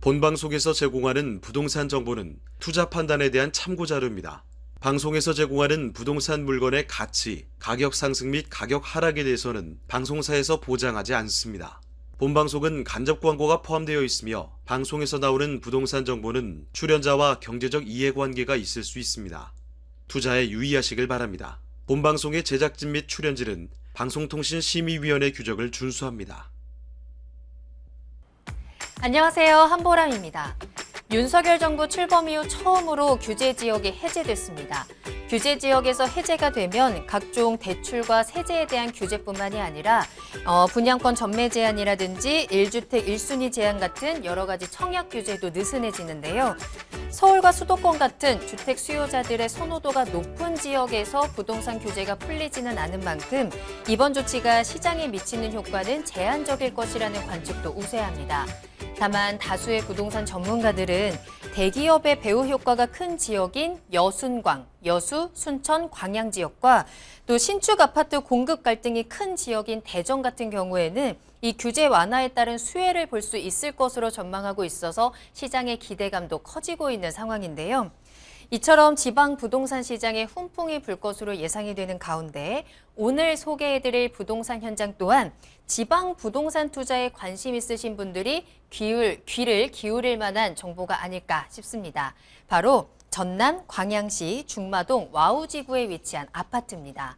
본방송에서 제공하는 부동산 정보는 투자 판단에 대한 참고 자료입니다. 방송에서 제공하는 부동산 물건의 가치, 가격 상승 및 가격 하락에 대해서는 방송사에서 보장하지 않습니다. 본방송은 간접 광고가 포함되어 있으며 방송에서 나오는 부동산 정보는 출연자와 경제적 이해관계가 있을 수 있습니다. 투자에 유의하시길 바랍니다. 본방송의 제작진 및 출연진은 방송통신심의위원회 규정을 준수합니다. 안녕하세요. 한보람입니다. 윤석열 정부 출범 이후 처음으로 규제 지역이 해제됐습니다. 규제 지역에서 해제가 되면 각종 대출과 세제에 대한 규제뿐만이 아니라 분양권 전매 제한이라든지 1주택 1순위 제한 같은 여러 가지 청약 규제도 느슨해지는데요. 서울과 수도권 같은 주택 수요자들의 선호도가 높은 지역에서 부동산 규제가 풀리지는 않은 만큼 이번 조치가 시장에 미치는 효과는 제한적일 것이라는 관측도 우세합니다. 다만 다수의 부동산 전문가들은 대기업의 배후 효과가 큰 지역인 여순광, 여수, 순천, 광양 지역과 또 신축 아파트 공급 갈등이 큰 지역인 대전 같은 경우에는 이 규제 완화에 따른 수혜를 볼 수 있을 것으로 전망하고 있어서 시장의 기대감도 커지고 있는 상황인데요. 이처럼 지방 부동산 시장에 훈풍이 불 것으로 예상이 되는 가운데 오늘 소개해드릴 부동산 현장 또한 지방 부동산 투자에 관심 있으신 분들이 귀를 기울일 만한 정보가 아닐까 싶습니다. 바로 전남 광양시 중마동 와우지구에 위치한 아파트입니다.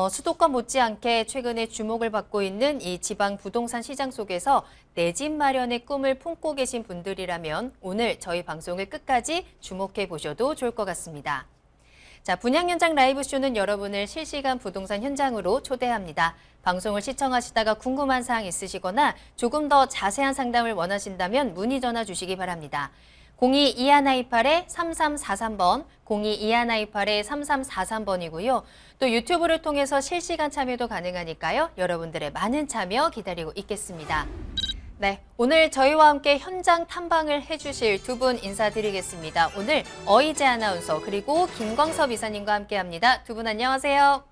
수도권 못지않게 최근에 주목을 받고 있는 이 지방 부동산 시장 속에서 내 집 마련의 꿈을 품고 계신 분들이라면 오늘 저희 방송을 끝까지 주목해 보셔도 좋을 것 같습니다. 자, 분양 현장 라이브 쇼는 여러분을 실시간 부동산 현장으로 초대합니다. 방송을 시청하시다가 궁금한 사항 있으시거나 조금 더 자세한 상담을 원하신다면 문의 전화 주시기 바랍니다. 02-2128-3343번, 02-2128-3343번이고요. 또 유튜브를 통해서 실시간 참여도 가능하니까요. 여러분들의 많은 참여 기다리고 있겠습니다. 네, 오늘 저희와 함께 현장 탐방을 해주실 두 분 인사드리겠습니다. 오늘 어이재 아나운서 그리고 김광섭 이사님과 함께합니다. 두 분 안녕하세요.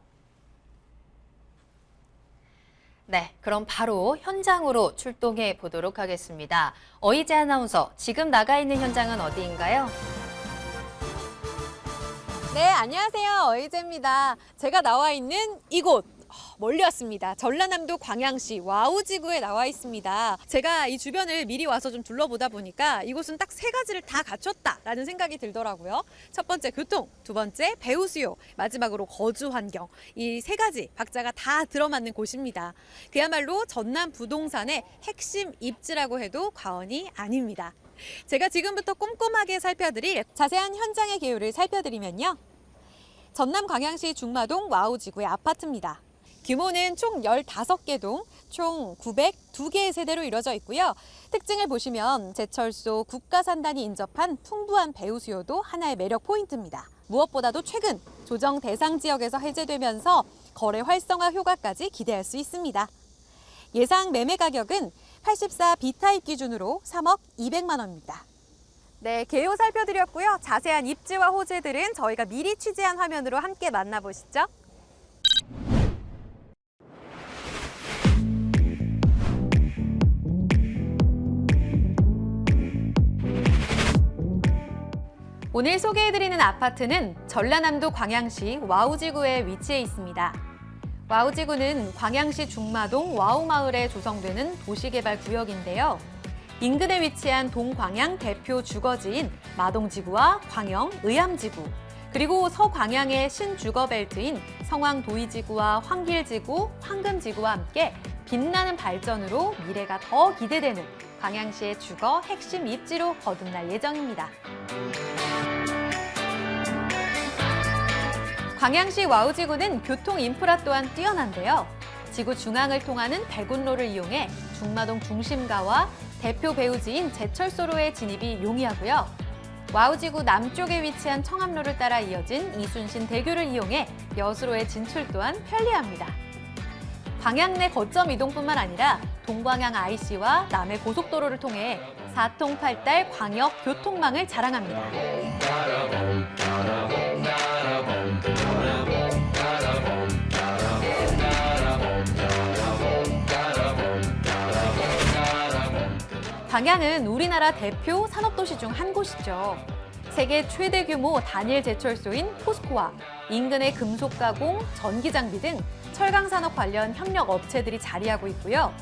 네, 그럼 바로 현장으로 출동해 보도록 하겠습니다. 어이재 아나운서, 지금 나가 있는 현장은 어디인가요? 네, 안녕하세요. 어이재입니다. 제가 나와 있는 이곳, 멀리 왔습니다. 전라남도 광양시 와우지구에 나와 있습니다. 제가 이 주변을 미리 와서 좀 둘러보다 보니까 이곳은 딱 세 가지를 다 갖췄다라는 생각이 들더라고요. 첫 번째 교통, 두 번째 배우 수요, 마지막으로 거주 환경. 이 세 가지 박자가 다 들어맞는 곳입니다. 그야말로 전남 부동산의 핵심 입지라고 해도 과언이 아닙니다. 제가 지금부터 꼼꼼하게 살펴드릴 자세한 현장의 개요를 살펴드리면요. 전남 광양시 중마동 와우지구의 아파트입니다. 규모는 총 15개 동, 총 902개의 세대로 이루어져 있고요. 특징을 보시면 제철소 국가산단이 인접한 풍부한 배우 수요도 하나의 매력 포인트입니다. 무엇보다도 최근 조정 대상 지역에서 해제되면서 거래 활성화 효과까지 기대할 수 있습니다. 예상 매매 가격은 84 B타입 기준으로 3억 200만 원입니다. 네, 개요 살펴드렸고요. 자세한 입지와 호재들은 저희가 미리 취재한 화면으로 함께 만나보시죠. 오늘 소개해드리는 아파트는 전라남도 광양시 와우지구에 위치해 있습니다. 와우지구는 광양시 중마동 와우마을에 조성되는 도시개발 구역인데요. 인근에 위치한 동광양 대표 주거지인 마동지구와 광영, 의암지구, 그리고 서광양의 신주거벨트인 성황도이지구와 황길지구, 황금지구와 함께 빛나는 발전으로 미래가 더 기대되는 광양시의 주거 핵심 입지로 거듭날 예정입니다. 광양시 와우지구는 교통 인프라 또한 뛰어난데요. 지구 중앙을 통하는 백운로를 이용해 중마동 중심가와 대표 배후지인 제철소로의 진입이 용이하고요. 와우지구 남쪽에 위치한 청암로를 따라 이어진 이순신 대교를 이용해 여수로의 진출 또한 편리합니다. 광양 내 거점 이동뿐만 아니라 동광양 IC와 남해 고속도로를 통해 4통 8달 광역 교통망을 자랑합니다. 광양은 우리나라 대표 산업도시 중 한 곳이죠. 세계 최대 규모 단일 제철소인 포스코와 인근의 금속 가공, 전기 장비 등 철강 산업 관련 협력 업체들이 자리하고 있고요.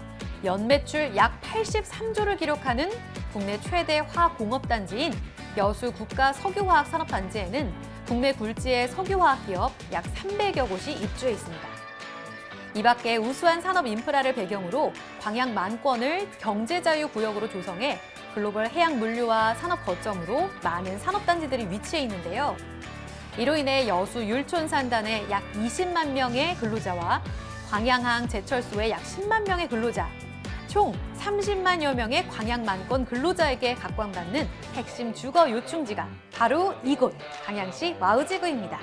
연매출 약 83조를 기록하는 국내 최대 화공업단지인 여수 국가석유화학산업단지에는 국내 굴지의 석유화학 기업 약 300여 곳이 입주해 있습니다. 이 밖에 우수한 산업 인프라를 배경으로 광양 만권을 경제자유구역으로 조성해 글로벌 해양 물류와 산업 거점으로 많은 산업단지들이 위치해 있는데요. 이로 인해 여수 율촌 산단의 약 20만 명의 근로자와 광양항 제철소의 약 10만 명의 근로자, 총 30만여 명의 광양 만권 근로자에게 각광받는 핵심 주거 요충지가 바로 이곳 광양시 와우지구입니다.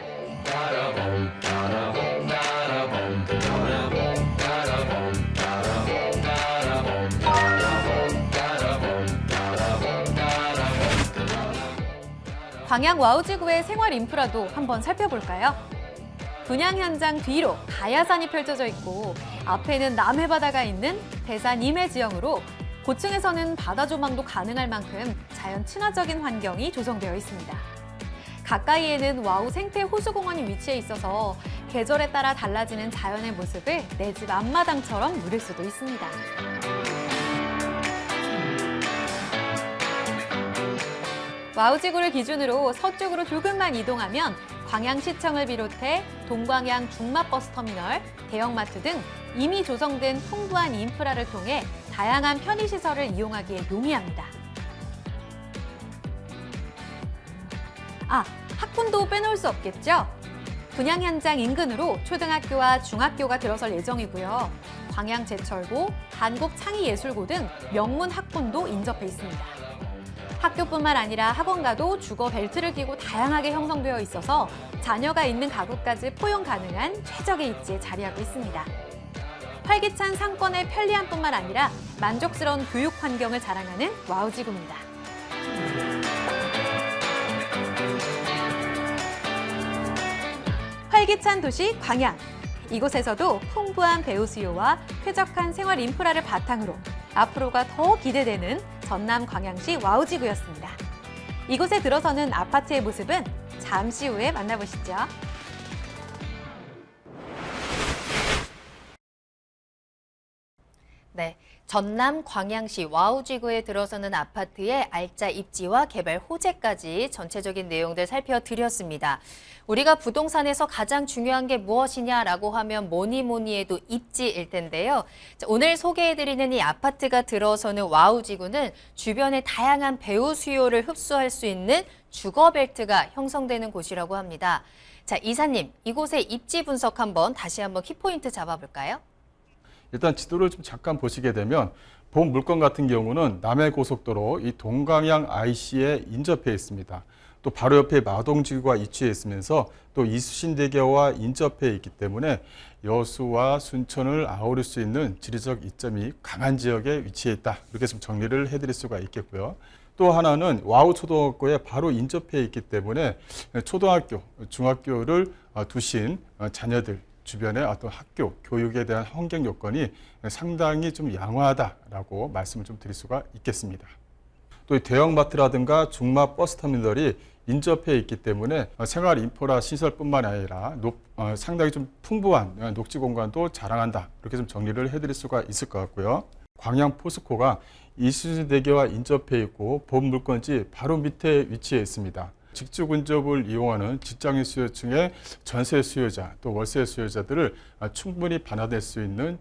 광양 와우지구의 생활 인프라도 한번 살펴볼까요? 분양 현장 뒤로 가야산이 펼쳐져 있고 앞에는 남해바다가 있는 대산 임해지형으로 고층에서는 바다 조망도 가능할 만큼 자연 친화적인 환경이 조성되어 있습니다. 가까이에는 와우 생태 호수공원이 위치해 있어서 계절에 따라 달라지는 자연의 모습을 내 집 앞마당처럼 누릴 수도 있습니다. 와우지구를 기준으로 서쪽으로 조금만 이동하면 광양시청을 비롯해 동광양 중마버스터미널, 대형마트 등 이미 조성된 풍부한 인프라를 통해 다양한 편의시설을 이용하기에 용이합니다. 학군도 빼놓을 수 없겠죠? 분양 현장 인근으로 초등학교와 중학교가 들어설 예정이고요. 광양제철고, 한국창의예술고 등 명문 학군도 인접해 있습니다. 학교뿐만 아니라 학원가도 주거 벨트를 끼고 다양하게 형성되어 있어서 자녀가 있는 가구까지 포용 가능한 최적의 입지에 자리하고 있습니다. 활기찬 상권의 편리함뿐만 아니라 만족스러운 교육 환경을 자랑하는 와우지구입니다. 활기찬 도시 광양. 이곳에서도 풍부한 배우 수요와 쾌적한 생활 인프라를 바탕으로 앞으로가 더 기대되는 전남 광양시 와우지구였습니다. 이곳에 들어서는 아파트의 모습은 잠시 후에 만나보시죠. 네, 전남 광양시 와우지구에 들어서는 아파트의 알짜 입지와 개발 호재까지 전체적인 내용들 살펴드렸습니다. 우리가 부동산에서 가장 중요한 게 무엇이냐라고 하면 뭐니 해도 입지일 텐데요. 자, 오늘 소개해드리는 이 아파트가 들어서는 와우지구는 주변의 다양한 배우 수요를 흡수할 수 있는 주거벨트가 형성되는 곳이라고 합니다. 자, 이사님, 이곳의 입지 분석 다시 한번 키포인트 잡아볼까요? 일단 지도를 좀 잠깐 보시게 되면 본 물건 같은 경우는 남해고속도로 이 동광양 IC에 인접해 있습니다. 또 바로 옆에 마동지구가 위치해 있으면서 또 이수신대교와 인접해 있기 때문에 여수와 순천을 아우를 수 있는 지리적 이점이 강한 지역에 위치해 있다. 이렇게 좀 정리를 해드릴 수가 있겠고요. 또 하나는 와우초등학교에 바로 인접해 있기 때문에 초등학교, 중학교를 두신 자녀들 주변의 어떤 학교, 교육에 대한 환경 요건이 상당히 좀 양호하다라고 말씀을 좀 드릴 수가 있겠습니다. 또 대형마트라든가 중마 버스터미널이 인접해 있기 때문에 생활 인프라 시설뿐만 아니라 상당히 좀 풍부한 녹지 공간도 자랑한다. 이렇게 좀 정리를 해드릴 수가 있을 것 같고요. 광양 포스코가 이수신대교와 인접해 있고 본 물건지 바로 밑에 위치해 있습니다. 직주 근접을 이용하는 직장인 수요층의 전세 수요자 또 월세 수요자들을 충분히 반환될 수 있는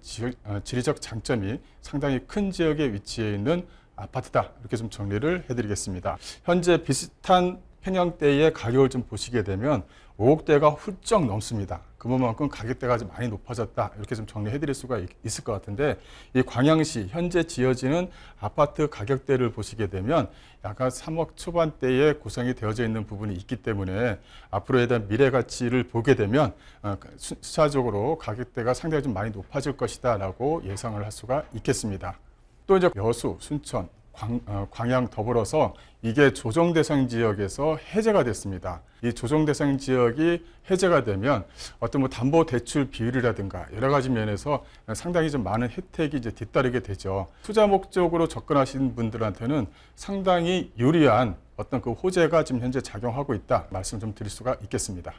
지리적 장점이 상당히 큰 지역에 위치해 있는 아파트다. 이렇게 좀 정리를 해드리겠습니다. 현재 비슷한 평형대의 가격을 좀 보시게 되면 5억대가 훌쩍 넘습니다. 그만큼 가격대가 좀 많이 높아졌다. 이렇게 좀 정리해드릴 수가 있을 것 같은데 이 광양시 현재 지어지는 아파트 가격대를 보시게 되면 약간 3억 초반대에 구성이 되어져 있는 부분이 있기 때문에 앞으로에 대한 미래 가치를 보게 되면 수차적으로 가격대가 상당히 좀 많이 높아질 것이다라고 예상을 할 수가 있겠습니다. 또 이제 여수, 순천, 광양 더불어서 이게 조정 대상 지역에서 해제가 됐습니다. 이 조정 대상 지역이 해제가 되면 어떤 뭐 담보 대출 비율이라든가 여러 가지 면에서 상당히 좀 많은 혜택이 이제 뒤따르게 되죠. 투자 목적으로 접근하신 분들한테는 상당히 유리한 어떤 그 호재가 지금 현재 작용하고 있다 말씀 좀 드릴 수가 있겠습니다.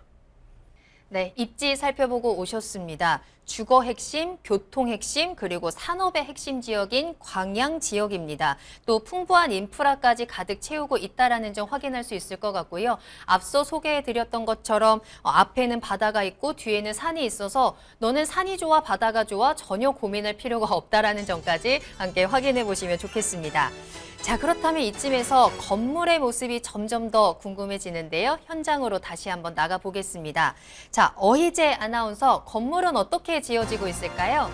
네, 입지 살펴보고 오셨습니다. 주거 핵심, 교통 핵심, 그리고 산업의 핵심 지역인 광양 지역입니다. 또 풍부한 인프라까지 가득 채우고 있다는 점 확인할 수 있을 것 같고요. 앞서 소개해드렸던 것처럼 앞에는 바다가 있고 뒤에는 산이 있어서 너는 산이 좋아 바다가 좋아 전혀 고민할 필요가 없다는 점까지 함께 확인해 보시면 좋겠습니다. 자, 그렇다면 이쯤에서 건물의 모습이 점점 더 궁금해지는데요. 현장으로 다시 한번 나가보겠습니다. 자, 어희재 아나운서, 건물은 어떻게 지어지고 있을까요?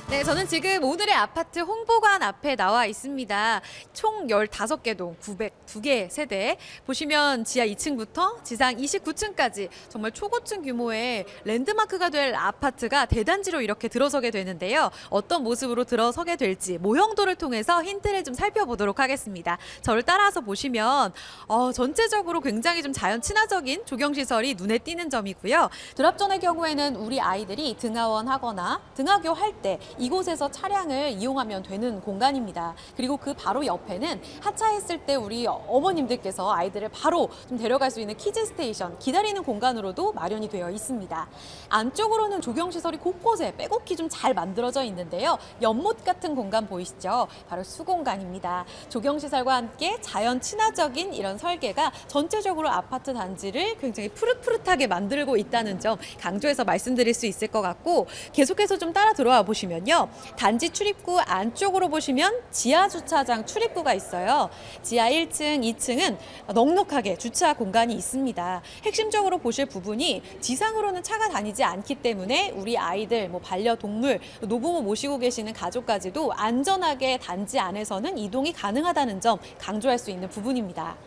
네, 저는 지금 오늘의 아파트 홍보관 앞에 나와 있습니다. 총 15개 동, 902개 세대. 보시면 지하 2층부터 지상 29층까지 정말 초고층 규모의 랜드마크가 될 아파트가 대단지로 이렇게 들어서게 되는데요. 어떤 모습으로 들어서게 될지 모형도를 통해서 힌트를 좀 살펴보도록 하겠습니다. 저를 따라서 보시면 전체적으로 굉장히 좀 자연 친화적인 조경시설이 눈에 띄는 점이고요. 드랍존의 경우에는 우리 아이들이 등하원 하거나 등하교 할 때 이곳에서 차량을 이용하면 되는 공간입니다. 그리고 그 바로 옆에는 하차했을 때 우리 어머님들께서 아이들을 바로 좀 데려갈 수 있는 키즈 스테이션, 기다리는 공간으로도 마련이 되어 있습니다. 안쪽으로는 조경시설이 곳곳에 빼곡히 좀 잘 만들어져 있는데요. 연못 같은 공간 보이시죠? 바로 수공간입니다. 조경시설과 함께 자연 친화적인 이런 설계가 전체적으로 아파트 단지를 굉장히 푸릇푸릇하게 만들고 있다는 점 강조해서 말씀드릴 수 있을 것 같고, 계속해서 좀 따라 들어와 보시면요. 단지 출입구 안쪽으로 보시면 지하 주차장 출입구가 있어요. 지하 1층, 2층은 넉넉하게 주차 공간이 있습니다. 핵심적으로 보실 부분이 지상으로는 차가 다니지 않기 때문에 우리 아이들, 반려동물, 노부모 모시고 계시는 가족까지도 안전하게 단지 안에서는 이동이 가능하다는 점 강조할 수 있는 부분입니다.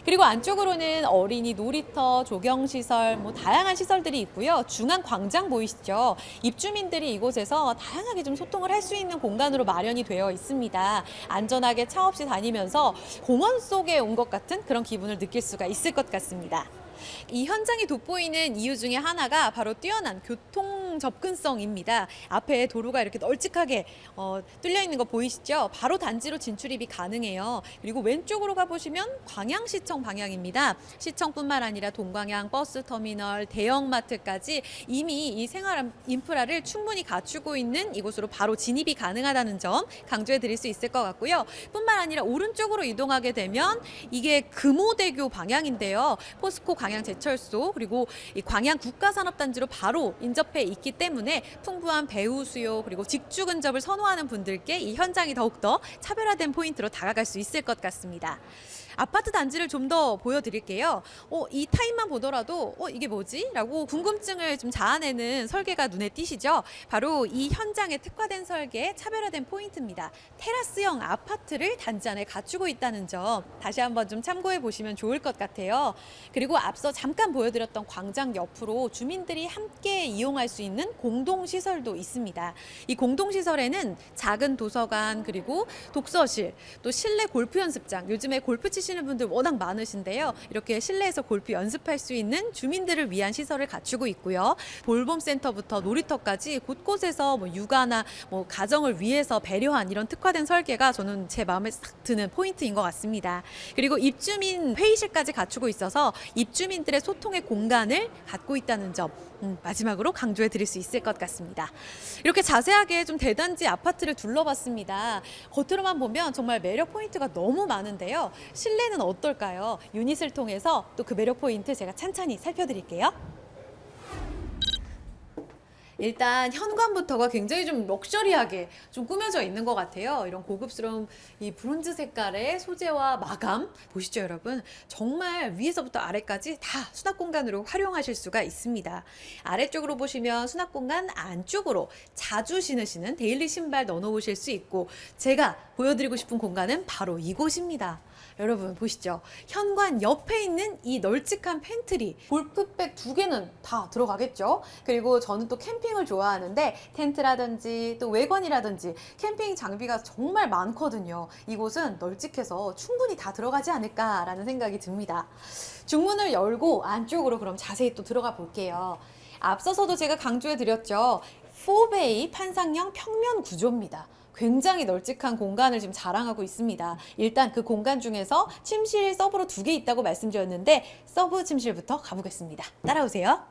그리고 안쪽으로는 어린이 놀이터, 조경시설, 다양한 시설들이 있고요. 중앙 광장 보이시죠? 입주민들이 이곳에서 다양하게 좀 소통을 할 수 있는 공간으로 마련이 되어 있습니다. 안전하게 차 없이 다니면서 공원 속에 온 것 같은 그런 기분을 느낄 수가 있을 것 같습니다. 이 현장이 돋보이는 이유 중에 하나가 바로 뛰어난 교통 접근성입니다. 앞에 도로가 이렇게 널찍하게 뚫려 있는 거 보이시죠? 바로 단지로 진출입이 가능해요. 그리고 왼쪽으로 가보시면 광양시청 방향입니다. 시청뿐만 아니라 동광양 버스터미널, 대형마트까지 이미 이 생활 인프라를 충분히 갖추고 있는 이곳으로 바로 진입이 가능하다는 점 강조해 드릴 수 있을 것 같고요. 뿐만 아니라 오른쪽으로 이동하게 되면 이게 금호대교 방향인데요. 포스코 광양제철소 그리고 이 광양 국가산업단지로 바로 인접해 있기 때문에 풍부한 배후 수요 그리고 직주 근접을 선호하는 분들께 이 현장이 더욱더 차별화된 포인트로 다가갈 수 있을 것 같습니다. 아파트 단지를 좀 더 보여드릴게요. 이 타입만 보더라도 이게 뭐지? 라고 궁금증을 좀 자아내는 설계가 눈에 띄시죠? 바로 이 현장에 특화된 설계, 차별화된 포인트입니다. 테라스형 아파트를 단지 안에 갖추고 있다는 점 다시 한번 좀 참고해 보시면 좋을 것 같아요. 그리고 앞서 잠깐 보여드렸던 광장 옆으로 주민들이 함께 이용할 수 있는 공동시설도 있습니다. 이 공동시설에는 작은 도서관 그리고 독서실, 또 실내 골프 연습장, 요즘에 골프 치시는 분들 워낙 많으신데요. 이렇게 실내에서 골프 연습할 수 있는 주민들을 위한 시설을 갖추고 있고요. 볼봄센터부터 놀이터까지 곳곳에서 육아나 가정을 위해서 배려한 이런 특화된 설계가 저는 제 마음에 싹 드는 포인트인 것 같습니다. 그리고 입주민 회의실까지 갖추고 있어서 입주민들의 소통의 공간을 갖고 있다는 점 마지막으로 강조해 드릴 수 있을 것 같습니다. 이렇게 자세하게 좀 대단지 아파트를 둘러봤습니다. 겉으로만 보면 정말 매력 포인트가 너무 많은데요. 실내는 어떨까요? 유닛을 통해서 또 그 매력 포인트 제가 찬찬히 살펴드릴게요. 일단 현관부터가 굉장히 좀 럭셔리하게 좀 꾸며져 있는 것 같아요. 이런 고급스러운 이 브론즈 색깔의 소재와 마감 보시죠, 여러분? 정말 위에서부터 아래까지 다 수납 공간으로 활용하실 수가 있습니다. 아래쪽으로 보시면 수납 공간 안쪽으로 자주 신으시는 데일리 신발 넣어놓으실 수 있고, 제가 보여드리고 싶은 공간은 바로 이곳입니다. 여러분 보시죠. 현관 옆에 있는 이 널찍한 팬트리, 골프백 2개는 다 들어가겠죠. 그리고 저는 또 캠핑을 좋아하는데 텐트라든지 또 외건이라든지 캠핑 장비가 정말 많거든요. 이곳은 널찍해서 충분히 다 들어가지 않을까라는 생각이 듭니다. 중문을 열고 안쪽으로 그럼 자세히 또 들어가 볼게요. 앞서서도 제가 강조해 드렸죠. 4베이 판상형 평면 구조입니다. 굉장히 널찍한 공간을 지금 자랑하고 있습니다. 일단 그 공간 중에서 침실 서브로 2개 있다고 말씀드렸는데 서브 침실부터 가보겠습니다. 따라오세요.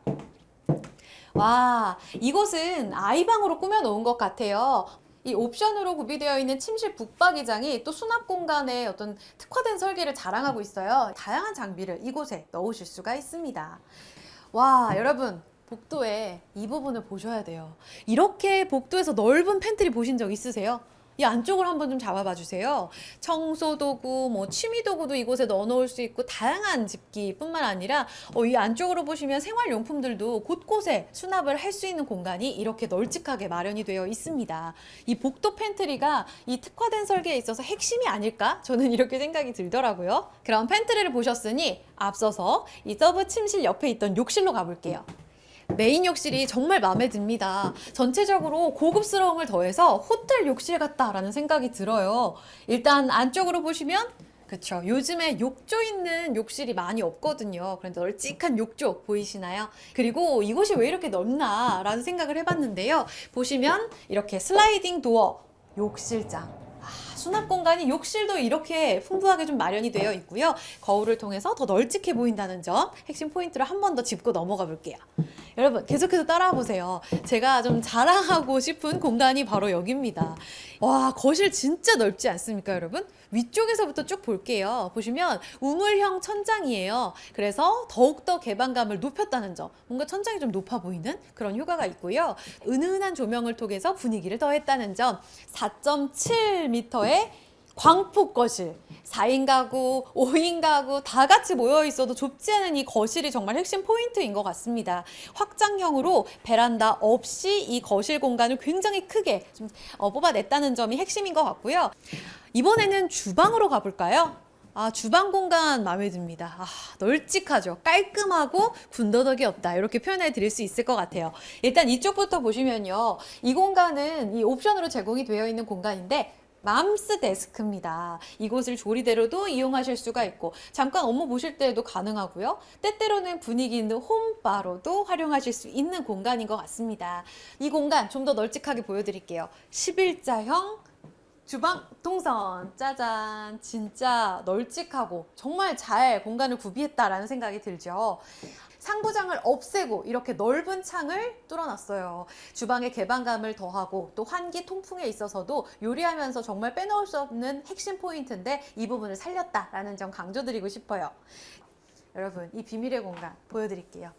와, 이곳은 아이방으로 꾸며놓은 것 같아요. 이 옵션으로 구비되어 있는 침실 북박이장이 또 수납 공간에 어떤 특화된 설계를 자랑하고 있어요. 다양한 장비를 이곳에 넣으실 수가 있습니다. 와, 여러분. 복도에 이 부분을 보셔야 돼요. 이렇게 복도에서 넓은 팬트리 보신 적 있으세요? 이 안쪽을 한번 좀 잡아봐 주세요. 청소 도구, 뭐 취미 도구도 이곳에 넣어 놓을 수 있고 다양한 집기뿐만 아니라 이 안쪽으로 보시면 생활용품들도 곳곳에 수납을 할 수 있는 공간이 이렇게 널찍하게 마련이 되어 있습니다. 이 복도 팬트리가 이 특화된 설계에 있어서 핵심이 아닐까? 저는 이렇게 생각이 들더라고요. 그럼 팬트리를 보셨으니 앞서서 이 서브 침실 옆에 있던 욕실로 가볼게요. 메인 욕실이 정말 마음에 듭니다. 전체적으로 고급스러움을 더해서 호텔 욕실 같다라는 생각이 들어요. 일단 안쪽으로 보시면 그쵸, 요즘에 욕조 있는 욕실이 많이 없거든요. 그런데 널찍한 욕조 보이시나요? 그리고 이곳이 왜 이렇게 넓나 라는 생각을 해봤는데요. 보시면 이렇게 슬라이딩 도어 욕실장, 수납 공간이 욕실도 이렇게 풍부하게 좀 마련이 되어 있고요. 거울을 통해서 더 널찍해 보인다는 점 핵심 포인트로 한 번 더 짚고 넘어가 볼게요. 여러분 계속해서 따라와 보세요. 제가 좀 자랑하고 싶은 공간이 바로 여기입니다. 와, 거실 진짜 넓지 않습니까, 여러분? 위쪽에서부터 쭉 볼게요. 보시면 우물형 천장이에요. 그래서 더욱더 개방감을 높였다는 점, 뭔가 천장이 좀 높아 보이는 그런 효과가 있고요. 은은한 조명을 통해서 분위기를 더했다는 점, 4.7m의 광폭 거실, 4인 가구, 5인 가구 다 같이 모여 있어도 좁지 않은 이 거실이 정말 핵심 포인트인 것 같습니다. 확장형으로 베란다 없이 이 거실 공간을 굉장히 크게 좀 뽑아냈다는 점이 핵심인 것 같고요. 이번에는 주방으로 가볼까요? 주방 공간 마음에 듭니다. 널찍하죠. 깔끔하고 군더더기 없다. 이렇게 표현해 드릴 수 있을 것 같아요. 일단 이쪽부터 보시면요. 이 공간은 이 옵션으로 제공이 되어 있는 공간인데 맘스 데스크입니다. 이곳을 조리대로도 이용하실 수가 있고 잠깐 업무 보실 때에도 가능하고요. 때때로는 분위기 있는 홈바로도 활용하실 수 있는 공간인 것 같습니다. 이 공간 좀 더 널찍하게 보여드릴게요. 11자형 주방 동선, 짜잔, 진짜 널찍하고 정말 잘 공간을 구비했다라는 생각이 들죠. 상부장을 없애고 이렇게 넓은 창을 뚫어놨어요. 주방의 개방감을 더하고 또 환기 통풍에 있어서도 요리하면서 정말 빼놓을 수 없는 핵심 포인트인데 이 부분을 살렸다라는 점 강조드리고 싶어요. 여러분, 이 비밀의 공간 보여드릴게요.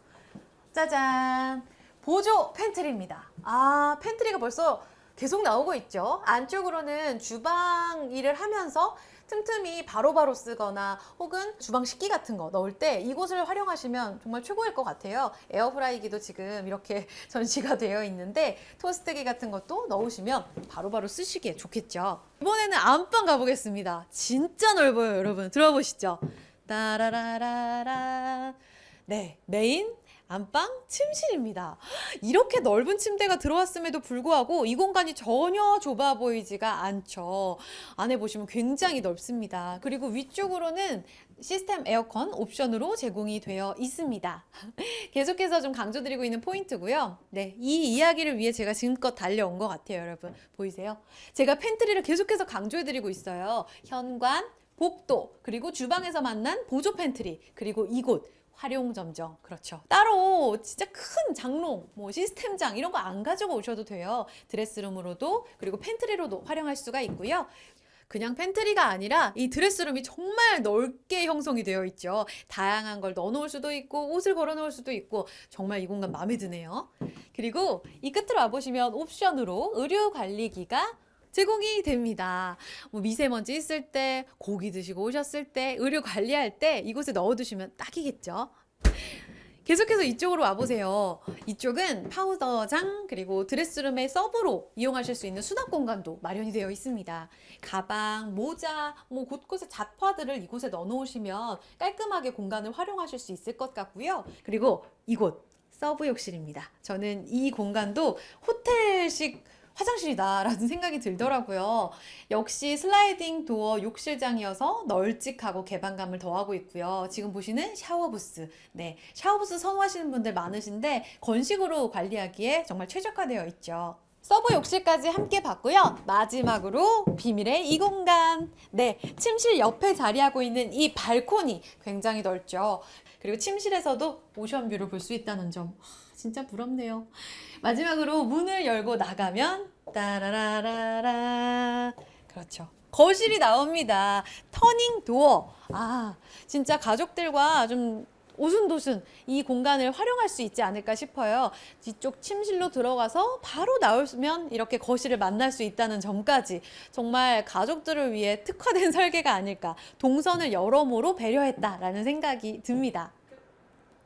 짜잔, 보조 팬트리입니다. 팬트리가 벌써 계속 나오고 있죠. 안쪽으로는 주방 일을 하면서 틈틈이 바로바로 쓰거나 혹은 주방 식기 같은 거 넣을 때 이곳을 활용하시면 정말 최고일 것 같아요. 에어프라이기도 지금 이렇게 전시가 되어 있는데 토스트기 같은 것도 넣으시면 바로바로 쓰시기에 좋겠죠. 이번에는 안방 가보겠습니다. 진짜 넓어요, 여러분. 들어보시죠. 따라라라라. 네, 메인 안방 침실입니다. 이렇게 넓은 침대가 들어왔음에도 불구하고 이 공간이 전혀 좁아 보이지가 않죠. 안에 보시면 굉장히 넓습니다. 그리고 위쪽으로는 시스템 에어컨 옵션으로 제공이 되어 있습니다. 계속해서 좀 강조드리고 있는 포인트고요. 네, 이 이야기를 위해 제가 지금껏 달려온 것 같아요, 여러분. 보이세요? 제가 팬트리를 계속해서 강조해드리고 있어요. 현관, 복도, 그리고 주방에서 만난 보조 팬트리, 그리고 이곳. 활용점정, 그렇죠. 따로 진짜 큰 장롱, 뭐 시스템장 이런 거 안 가지고 오셔도 돼요. 드레스룸으로도 그리고 팬트리로도 활용할 수가 있고요. 그냥 팬트리가 아니라 이 드레스룸이 정말 넓게 형성이 되어 있죠. 다양한 걸 넣어놓을 수도 있고 옷을 걸어놓을 수도 있고 정말 이 공간 마음에 드네요. 그리고 이 끝으로 와보시면 옵션으로 의류관리기가 제공이 됩니다. 뭐 미세먼지 있을 때, 고기 드시고 오셨을 때, 의류 관리할 때 이곳에 넣어두시면 딱이겠죠. 계속해서 이쪽으로 와보세요. 이쪽은 파우더장 그리고 드레스룸의 서브로 이용하실 수 있는 수납 공간도 마련이 되어 있습니다. 가방, 모자, 뭐 곳곳에 잡화들을 이곳에 넣어놓으시면 깔끔하게 공간을 활용하실 수 있을 것 같고요. 그리고 이곳 서브 욕실입니다. 저는 이 공간도 호텔식 화장실이다라는 생각이 들더라고요. 역시 슬라이딩 도어 욕실장이어서 널찍하고 개방감을 더하고 있고요. 지금 보시는 샤워부스. 네, 샤워부스 선호하시는 분들 많으신데 건식으로 관리하기에 정말 최적화되어 있죠. 서브 욕실까지 함께 봤고요. 마지막으로 비밀의 이 공간. 네, 침실 옆에 자리하고 있는 이 발코니 굉장히 넓죠. 그리고 침실에서도 오션뷰를 볼 수 있다는 점. 진짜 부럽네요. 마지막으로 문을 열고 나가면 따라라라라 그렇죠. 거실이 나옵니다. 터닝 도어. 아, 진짜 가족들과 좀 오순도순 이 공간을 활용할 수 있지 않을까 싶어요. 뒤쪽 침실로 들어가서 바로 나오면 이렇게 거실을 만날 수 있다는 점까지 정말 가족들을 위해 특화된 설계가 아닐까. 동선을 여러모로 배려했다라는 생각이 듭니다.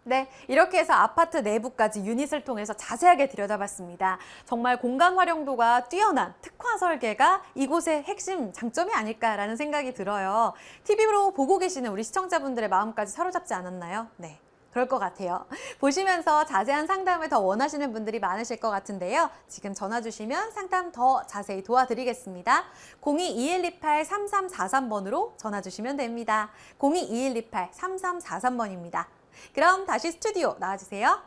네, 이렇게 해서 아파트 내부까지 유닛을 통해서 자세하게 들여다봤습니다. 정말 공간 활용도가 뛰어난 특화 설계가 이곳의 핵심 장점이 아닐까라는 생각이 들어요. TV로 보고 계시는 우리 시청자분들의 마음까지 사로잡지 않았나요? 네. 그럴 것 같아요. 보시면서 자세한 상담을 더 원하시는 분들이 많으실 것 같은데요. 지금 전화 주시면 상담 더 자세히 도와드리겠습니다. 02-2128-3343번으로 전화 주시면 됩니다. 02-2128-3343번입니다. 그럼 다시 스튜디오 나와주세요.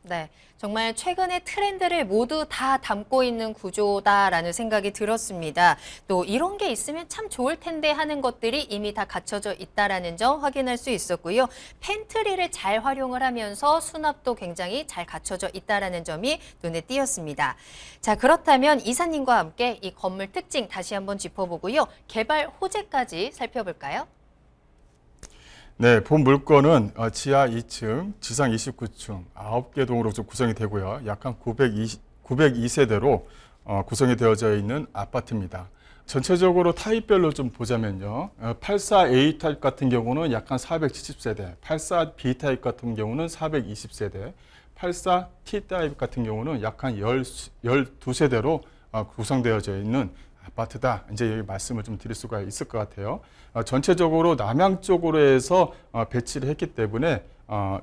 네, 정말 최근의 트렌드를 모두 다 담고 있는 구조다라는 생각이 들었습니다. 또 이런 게 있으면 참 좋을 텐데 하는 것들이 이미 다 갖춰져 있다라는 점 확인할 수 있었고요. 팬트리를 잘 활용을 하면서 수납도 굉장히 잘 갖춰져 있다라는 점이 눈에 띄었습니다. 자, 그렇다면 이사님과 함께 이 건물 특징 다시 한번 짚어보고요. 개발 호재까지 살펴볼까요? 네, 본 물건은 지하 2층, 지상 29층, 9개 동으로 좀 구성이 되고요. 약 한 902세대로 구성이 되어져 있는 아파트입니다. 전체적으로 타입별로 좀 보자면요. 84A 타입 같은 경우는 약 한 470세대, 84B 타입 같은 경우는 420세대, 84T 타입 같은 경우는 약 한 12세대로 구성되어져 있는 아파트다. 이제 여기 말씀을 좀 드릴 수가 있을 것 같아요. 전체적으로 남향 쪽으로 해서 배치를 했기 때문에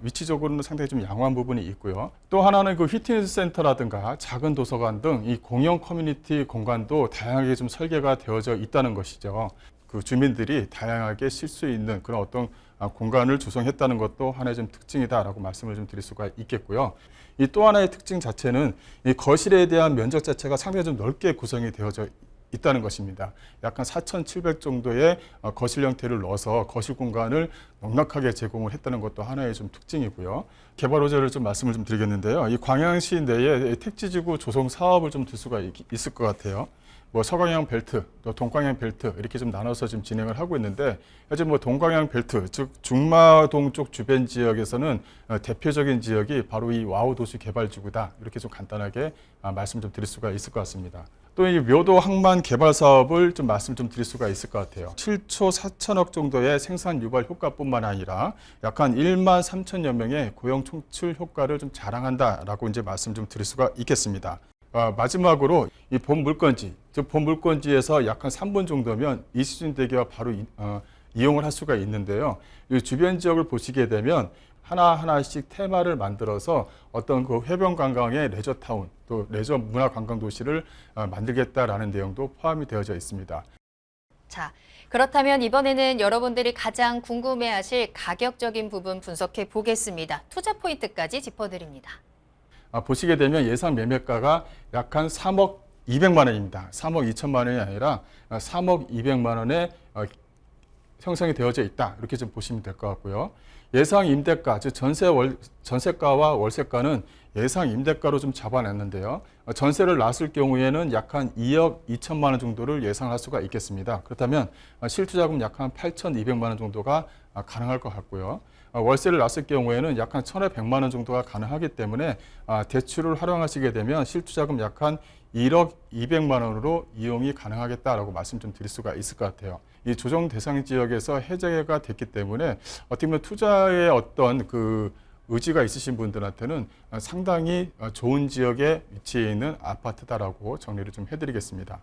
위치적으로는 상당히 좀 양호한 부분이 있고요. 또 하나는 그 피트니스 센터라든가 작은 도서관 등 이 공용 커뮤니티 공간도 다양하게 좀 설계가 되어져 있다는 것이죠. 그 주민들이 다양하게 쉴 수 있는 그런 어떤 공간을 조성했다는 것도 하나의 좀 특징이다라고 말씀을 좀 드릴 수가 있겠고요. 이 또 하나의 특징 자체는 이 거실에 대한 면적 자체가 상당히 좀 넓게 구성이 되어져 있다는 것입니다. 약간 4,700 정도의 거실 형태를 넣어서 거실 공간을 넉넉하게 제공을 했다는 것도 하나의 좀 특징이고요. 개발 호재를 좀 말씀을 좀 드리겠는데요. 이 광양시 내에 택지지구 조성 사업을 좀 들 수가 있을 것 같아요. 뭐 서광양 벨트, 또 동광양 벨트 이렇게 좀 나눠서 지금 진행을 하고 있는데 현재 뭐 동광양 벨트, 즉 중마동 쪽 주변 지역에서는 대표적인 지역이 바로 이 와우 도시 개발지구다. 이렇게 좀 간단하게 말씀 좀 드릴 수가 있을 것 같습니다. 또 이 묘도 항만 개발 사업을 좀 말씀 좀 드릴 수가 있을 것 같아요. 7초 4천억 정도의 생산 유발 효과뿐만 아니라 약 한 1만 3천여 명의 고용 창출 효과를 좀 자랑한다라고 이제 말씀 좀 드릴 수가 있겠습니다. 마지막으로 이 본 물건지, 즉 본 물건지에서 약 한 3분 정도면 이수진 대교와 바로 이용을 할 수가 있는데요. 이 주변 지역을 보시게 되면 하나하나씩 테마를 만들어서 어떤 그 해변 관광의 레저타운, 또 레저 문화 관광 도시를 만들겠다라는 내용도 포함이 되어져 있습니다. 자, 그렇다면 이번에는 여러분들이 가장 궁금해하실 가격적인 부분 분석해 보겠습니다. 투자 포인트까지 짚어드립니다. 보시게 되면 예상 매매가가 약 한 3억 200만 원입니다. 3억 2천만 원이 아니라 3억 200만 원에 형성이 되어져 있다. 이렇게 좀 보시면 될 것 같고요. 예상 임대가, 즉 전세가와 월세가는 예상 임대가로 좀 잡아냈는데요. 전세를 놨을 경우에는 약 한 2억 2천만 원 정도를 예상할 수가 있겠습니다. 그렇다면 실투자금 약 한 8,200만 원 정도가 가능할 것 같고요. 월세를 놨을 경우에는 약 한 1,100만 원 정도가 가능하기 때문에 대출을 활용하시게 되면 실투자금 약 한 1억 200만 원으로 이용이 가능하겠다라고 말씀 좀 드릴 수가 있을 것 같아요. 이 조정 대상 지역에서 해제가 됐기 때문에 어떻게 보면 투자의 어떤 그 의지가 있으신 분들한테는 상당히 좋은 지역에 위치해 있는 아파트다라고 정리를 좀 해드리겠습니다.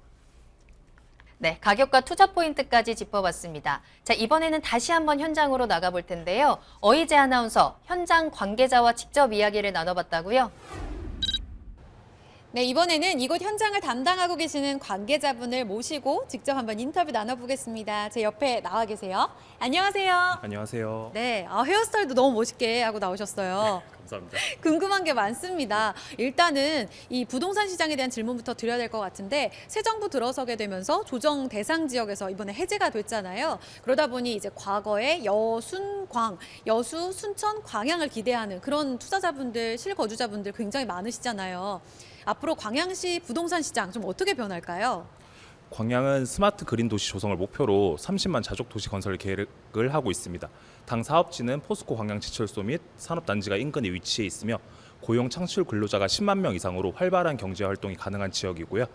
네, 가격과 투자 포인트까지 짚어봤습니다. 자, 이번에는 다시 한번 현장으로 나가볼 텐데요. 어이제 아나운서, 현장 관계자와 직접 이야기를 나눠봤다고요? 네, 이번에는 이곳 현장을 담당하고 계시는 관계자분을 모시고 직접 한번 인터뷰 나눠보겠습니다. 제 옆에 나와 계세요. 안녕하세요. 안녕하세요. 네, 헤어스타일도 너무 멋있게 하고 나오셨어요. 감사합니다. 궁금한 게 많습니다. 일단은 이 부동산 시장에 대한 질문부터 드려야 될 것 같은데 새 정부 들어서게 되면서 조정 대상 지역에서 이번에 해제가 됐잖아요. 그러다 보니 이제 과거에 여순광, 여수, 순천, 광양을 기대하는 그런 투자자분들, 실거주자분들 굉장히 많으시잖아요. 앞으로 광양시 부동산 시장 좀 어떻게 변할까요? 광양은 스마트 그린 도시 조성을 목표로 30만 자족 도시 건설 계획을 하고 있습니다. 당 사업지는 포스코 광양지철소 및 산업단지가 인근에 위치해 있으며 고용 창출 근로자가 10만 명 이상으로 활발한 경제 활동이 가능한 지역이고요.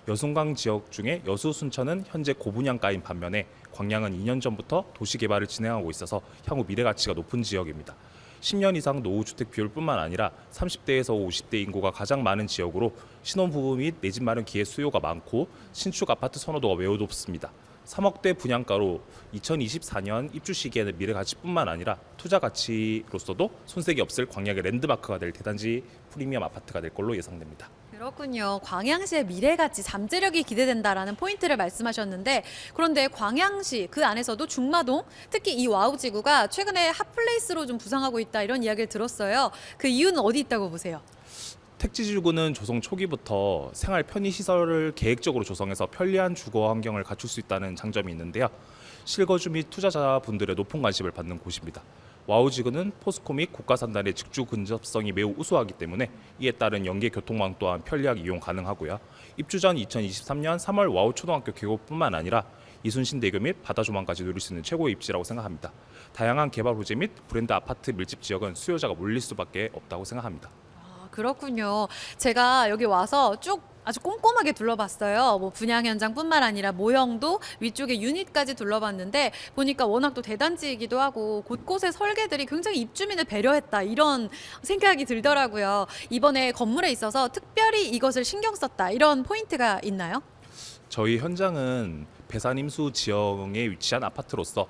여순광 지역 중에 여수, 순천은 현재 고분양가인 반면에 광양은 2년 전부터 도시 개발을 진행하고 있어서 향후 미래 가치가 높은 지역입니다. 10년 이상 노후주택 비율뿐만 아니라 30대에서 50대 인구가 가장 많은 지역으로 신혼부부 및 내 집 마련 기회 수요가 많고 신축 아파트 선호도가 매우 높습니다. 3억대 분양가로 2024년 입주 시기에는 미래 가치뿐만 아니라 투자 가치로서도 손색이 없을 광양의 랜드마크가 될 대단지 프리미엄 아파트가 될 걸로 예상됩니다. 그렇군요. 광양시의 미래 가치, 잠재력이 기대된다라는 포인트를 말씀하셨는데 그런데 광양시 그 안에서도 중마동, 특히 이 와우지구가 최근에 핫플레이스로 좀 부상하고 있다 이런 이야기를 들었어요. 그 이유는 어디 있다고 보세요? 택지지구는 조성 초기부터 생활 편의시설을 계획적으로 조성해서 편리한 주거 환경을 갖출 수 있다는 장점이 있는데요. 실거주 및 투자자분들의 높은 관심을 받는 곳입니다. 와우지구는 포스코 및 국가산단의 직주 근접성이 매우 우수하기 때문에 이에 따른 연계 교통망 또한 편리하게 이용 가능하고요. 입주 전 2023년 3월 와우초등학교 개교뿐만 아니라 이순신대교 및 바다조망까지 누릴 수 있는 최고의 입지라고 생각합니다. 다양한 개발 호재 및 브랜드 아파트 밀집 지역은 수요자가 몰릴 수밖에 없다고 생각합니다. 그렇군요. 제가 여기 와서 쭉 아주 꼼꼼하게 둘러봤어요. 뭐 분양 현장뿐만 아니라 모형도 위쪽에 유닛까지 둘러봤는데 보니까 워낙 또 대단지이기도 하고 곳곳의 설계들이 굉장히 입주민을 배려했다 이런 생각이 들더라고요. 이번에 건물에 있어서 특별히 이것을 신경 썼다 이런 포인트가 있나요? 저희 현장은 배산임수 지역에 위치한 아파트로서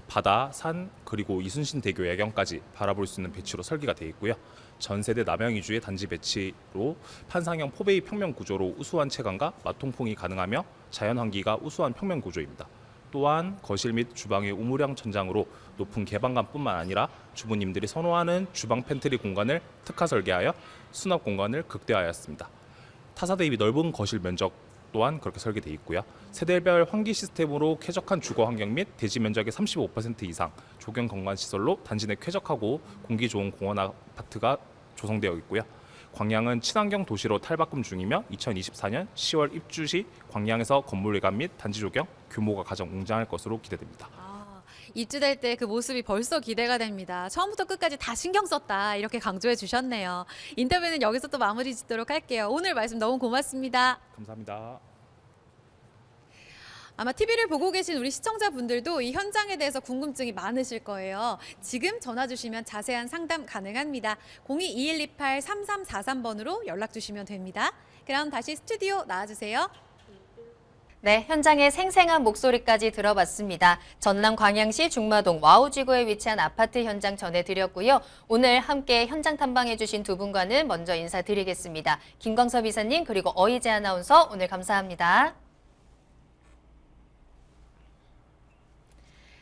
바다, 산, 그리고 이순신대교 야경까지 바라볼 수 있는 배치로 설계가 되어 있고요. 전 세대 남양 위주의 단지 배치로 판상형 포베이 평면 구조로 우수한 채광과 마통풍이 가능하며 자연 환기가 우수한 평면 구조입니다. 또한 거실 및 주방의 우물형 천장으로 높은 개방감뿐만 아니라 주부님들이 선호하는 주방 팬트리 공간을 특화 설계하여 수납 공간을 극대화하였습니다. 타사 대비 넓은 거실 면적 또한 그렇게 설계되어 있고요. 세대별 환기 시스템으로 쾌적한 주거 환경 및 대지 면적의 35% 이상 조경 건강 시설로 단지 내 쾌적하고 공기 좋은 공원 아파트가 조성되어 있고요. 광양은 친환경 도시로 탈바꿈 중이며 2024년 10월 입주 시 광양에서 건물 외관 및 단지 조경 규모가 가장 웅장할 것으로 기대됩니다. 입주될 때 그 모습이 벌써 기대가 됩니다. 처음부터 끝까지 다 신경 썼다 이렇게 강조해 주셨네요. 인터뷰는 여기서 또 마무리 짓도록 할게요. 오늘 말씀 너무 고맙습니다. 감사합니다. 아마 TV를 보고 계신 우리 시청자분들도 이 현장에 대해서 궁금증이 많으실 거예요. 지금 전화 주시면 자세한 상담 가능합니다. 02-2128-3343번으로 연락 주시면 됩니다. 그럼 다시 스튜디오 나와주세요. 네, 현장의 생생한 목소리까지 들어봤습니다. 전남 광양시 중마동 와우지구에 위치한 아파트 현장 전해드렸고요. 오늘 함께 현장 탐방해주신 두 분과는 먼저 인사드리겠습니다. 김광섭 이사님 그리고 어이제 아나운서 오늘 감사합니다.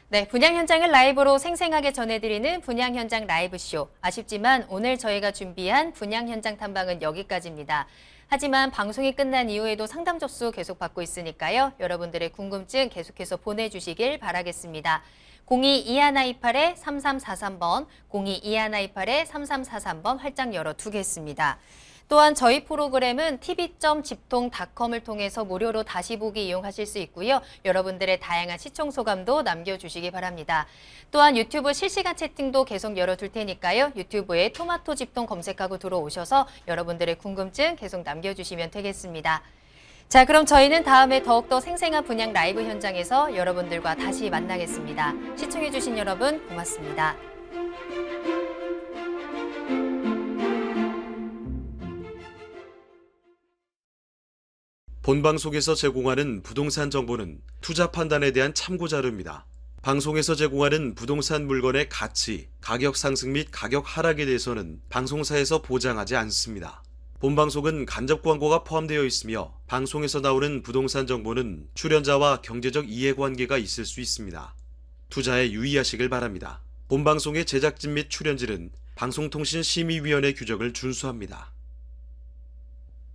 네, 분양 현장을 라이브로 생생하게 전해드리는 분양 현장 라이브쇼. 아쉽지만 오늘 저희가 준비한 분양 현장 탐방은 여기까지입니다. 하지만 방송이 끝난 이후에도 상담 접수 계속 받고 있으니까요. 여러분들의 궁금증 계속해서 보내주시길 바라겠습니다. 02-2128-3343번, 02-2128-3343번 활짝 열어두겠습니다. 또한 저희 프로그램은 tv.집통.com을 통해서 무료로 다시 보기 이용하실 수 있고요. 여러분들의 다양한 시청 소감도 남겨주시기 바랍니다. 또한 유튜브 실시간 채팅도 계속 열어둘 테니까요. 유튜브에 토마토 집통 검색하고 들어오셔서 여러분들의 궁금증 계속 남겨주시면 되겠습니다. 자, 그럼 저희는 다음에 더욱더 생생한 분양 라이브 현장에서 여러분들과 다시 만나겠습니다. 시청해주신 여러분 고맙습니다. 본방송에서 제공하는 부동산 정보는 투자 판단에 대한 참고 자료입니다. 방송에서 제공하는 부동산 물건의 가치, 가격 상승 및 가격 하락에 대해서는 방송사에서 보장하지 않습니다. 본방송은 간접 광고가 포함되어 있으며 방송에서 나오는 부동산 정보는 출연자와 경제적 이해관계가 있을 수 있습니다. 투자에 유의하시길 바랍니다. 본방송의 제작진 및 출연진은 방송통신심의위원회 규정을 준수합니다.